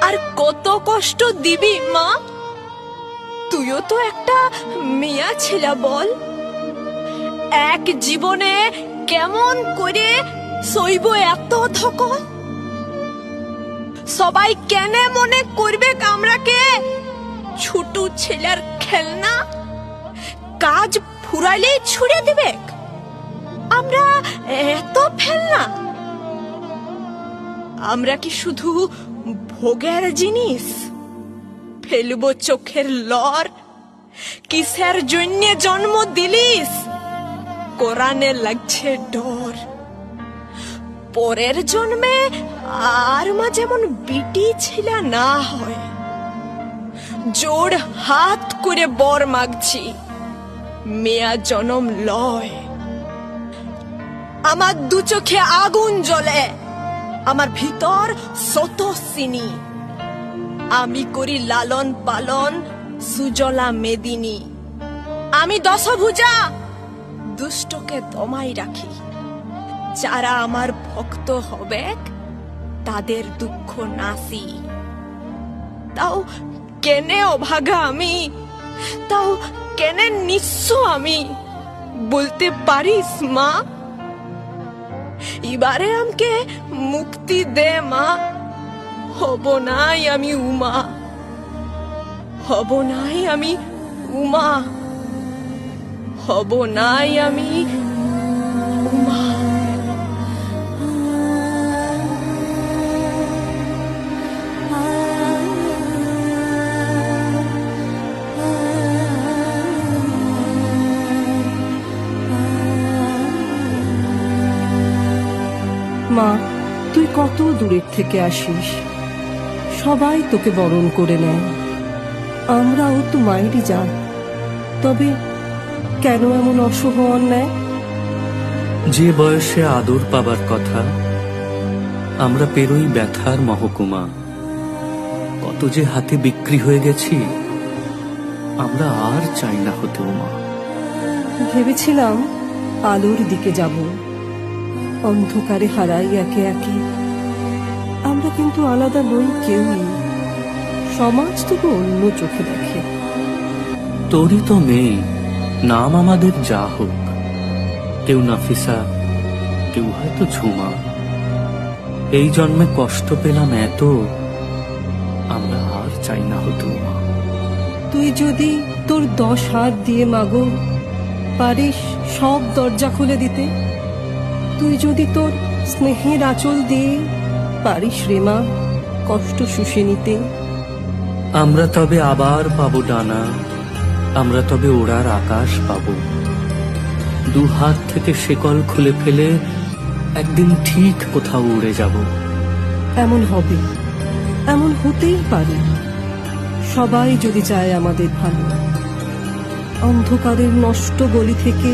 আর কত কষ্ট দিবি মা? তুইও তো একটা মেয়া ছেলে, বল এক জীবনে কেমন করে সইব এত ধকল? সবাই কেনে মনে করবে আমরাকে ছোট ছেলের খেলনা, কাজ ফুরাইলেই ছুড়ে দিবে আমরা এত ফেলনা? আমরা কি শুধু ভোগের জিনিস? ফেলবো চোখের লর? কিসের জন্য জন্ম দিলিস? কোরআনে লাগছে ডর। পরের জন্মে আর মা যেমন বিটি ছেলে না হয়, জোড় হাত করে বর মাগছি, মেয়া জনম লয়। আমার দু চোখে আগুন জ্বলে, আমার ভিতর শত সিনি। আমি করি লালন পালন সুজলা মেদিনী। আমি দশভুজা, দুষ্টকে দমাই রাখি। যারা আমার ভক্ত হবে তাদের দুঃখ নাসি। তাও কেনে অভাগা আমি, তাও কেনে নিঃস্ব আমি, বলতে পারিস মা? এবারে আমাকে মুক্তি দে মা। হব নাই আমি উমা, হব নাই আমি উমা, হব নাই আমি উমা। মা, তুই কত দূরের থেকে আসিস, সবাই তোকে বরণ করে নেয়। আমরাও তো মায়েরই জাত, তবে কেন এমন অশুভ অন্যায়? যে বয়সে আদর পাবার কথা, আমরা পেরোই ব্যথার মহকুমা। কত যে হাতে বিক্রি হয়ে গেছি, আমরা আর চাই না হতে মা। ভেবেছিলাম আলোর দিকে যাব, অন্ধকারে হারাই একে একে। আমরা কিন্তু আলাদা নই কেউই, সমাজ তবু অন্য চোখে দেখে। তোরই তো মেয়ে, নাম আমাদের যা হোক, কেউ নাফিসা, কেউ হয়তো ঝুমা। এই জন্মে কষ্ট পেলাম এত, আমরা আর চাই না হতো মা। তুই যদি তোর 10 হাত দিয়ে মাগো পারিস সব দরজা খুলে দিতে, তুই যদি তোর স্নেহের আঁচল দিয়ে পারিস রে মা কষ্ট শুষে নিতে, আমরা তবে আবার পাবো ডানা, আমরা তবে ওড়ার আকাশ পাবো। 2 হাত থেকে শেকল খুলে ফেলে একদিন ঠিক কোথাও উড়ে যাব। এমন হবে, এমন হতেই পারে। সবাই যদি চায় আমাদের ভালো, অন্ধকারের নষ্ট গলি থেকে